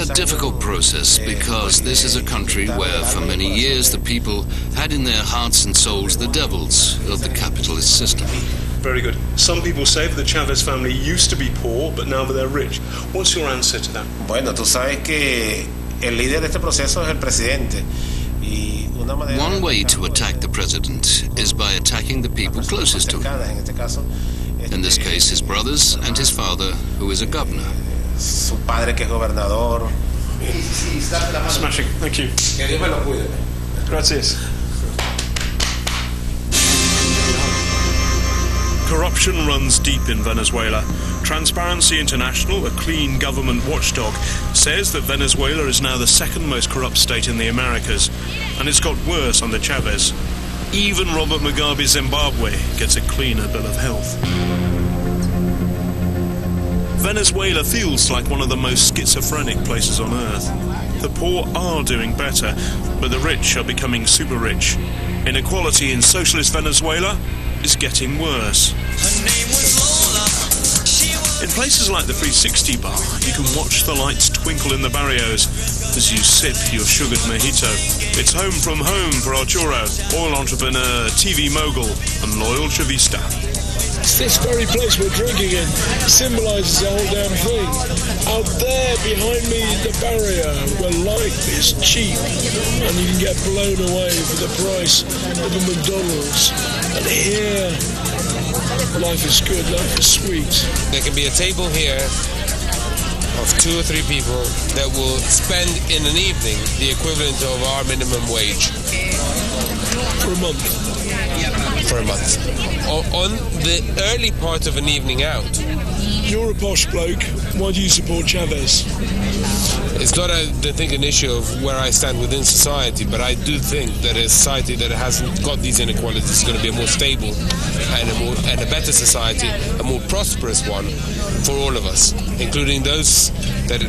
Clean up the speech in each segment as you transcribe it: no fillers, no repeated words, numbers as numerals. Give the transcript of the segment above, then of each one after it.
a difficult process because this is a country where for many years the people had in their hearts and souls the devils of the capitalist system. Very good. Some people say that the Chavez family used to be poor, but now that they're rich. What's your answer to that? Bueno, tú sabes que el líder de este proceso es el presidente. One way to attack the president is by attacking the people closest to him. In this case, his brothers and his father, who is a governor. Su padre que es gobernador. Smashing. Thank you. Que Dios me lo cuide. Gracias. Corruption runs deep in Venezuela. Transparency International, a clean government watchdog, says that Venezuela is now the second most corrupt state in the Americas, and it's got worse under Chavez. Even Robert Mugabe's Zimbabwe gets a cleaner bill of health. Venezuela feels like one of the most schizophrenic places on earth. The poor are doing better, but the rich are becoming super rich. Inequality in socialist Venezuela is getting worse. In places like the 360 bar, you can watch the lights twinkle in the barrios as you sip your sugared mojito. It's home from home for Arturo, oil entrepreneur, TV mogul, and loyal Chavista. This very place we're drinking in symbolises the whole damn thing. Out there behind me, the barrier where life is cheap and you can get blown away for the price of a McDonald's. And here, life is good, life is sweet. There can be a table here of 2 or 3 people that will spend in an evening the equivalent of our minimum wage. For a month. For a month. On the early part of an evening out. You're a posh bloke. Why do you support Chavez? It's not, I think, an issue of where I stand within society, but I do think that a society that hasn't got these inequalities is going to be a more stable and a better society, a more prosperous one for all of us, including those that,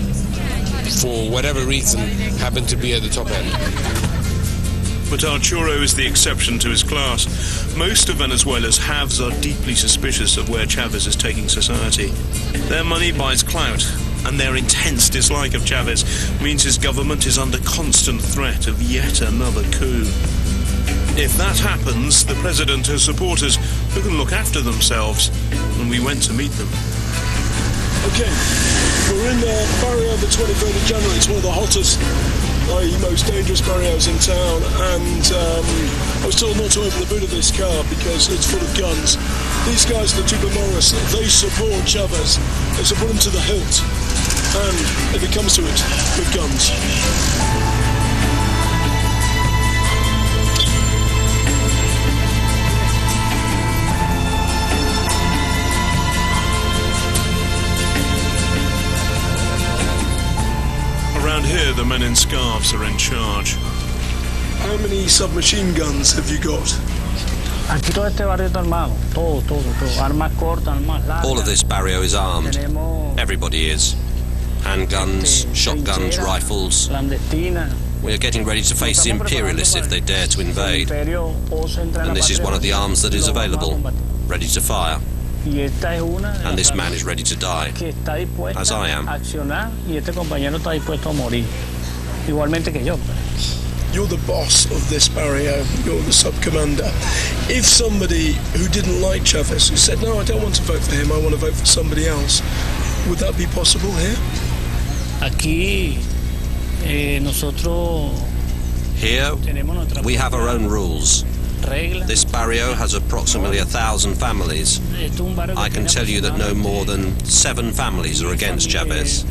for whatever reason, happen to be at the top end. But Arturo is the exception to his class. Most of Venezuela's haves are deeply suspicious of where Chavez is taking society. Their money buys clout, and their intense dislike of Chavez means his government is under constant threat of yet another coup. If that happens, the president has supporters who can look after themselves, and we went to meet them. Okay, we're in the barrio of the 23rd of January. It's one of the hottest, most dangerous barrios in town, and I was told not to open the boot of this car because it's full of guns. These guys, the Tupamaras, they support Chavez. They support him to the hilt, and if it comes to it, with guns. Around here, the men in scarves are in charge. How many submachine guns have you got? All of this barrio is armed. Everybody is. Handguns, shotguns, rifles. We are getting ready to face the imperialists if they dare to invade. And this is one of the arms that is available, ready to fire. And this man is ready to die, as I am. You're the boss of this barrio, you're the sub-commander. If somebody who didn't like Chavez, who said, no, I don't want to vote for him, I want to vote for somebody else, would that be possible here? Here, we have our own rules. This barrio has approximately 1,000 families. I can tell you that no more than 7 families are against Chavez.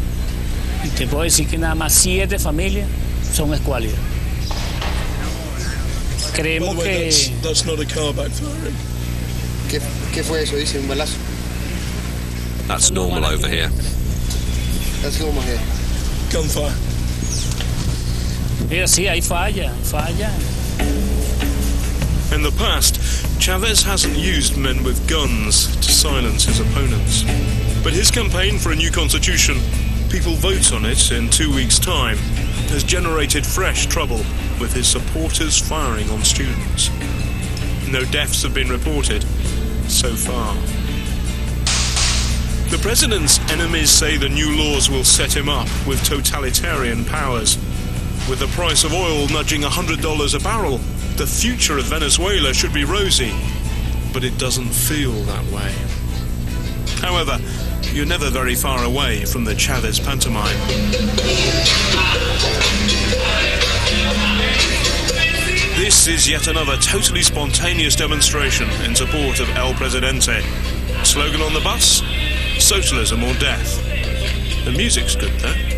Creemos que that's not a car backfiring. ¿Qué fue eso? Dice un balazo. That's normal over here. That's normal here. Gunfire. Sí, hay falla. In the past, Chavez hasn't used men with guns to silence his opponents. But his campaign for a new constitution, people vote on it in 2 weeks' time, has generated fresh trouble with his supporters firing on students. No deaths have been reported so far. The president's enemies say the new laws will set him up with totalitarian powers. With the price of oil nudging $100 a barrel, the future of Venezuela should be rosy. But it doesn't feel that way. However, you're never very far away from the Chavez pantomime. This is yet another totally spontaneous demonstration in support of El Presidente. Slogan on the bus: socialism or death. The music's good though.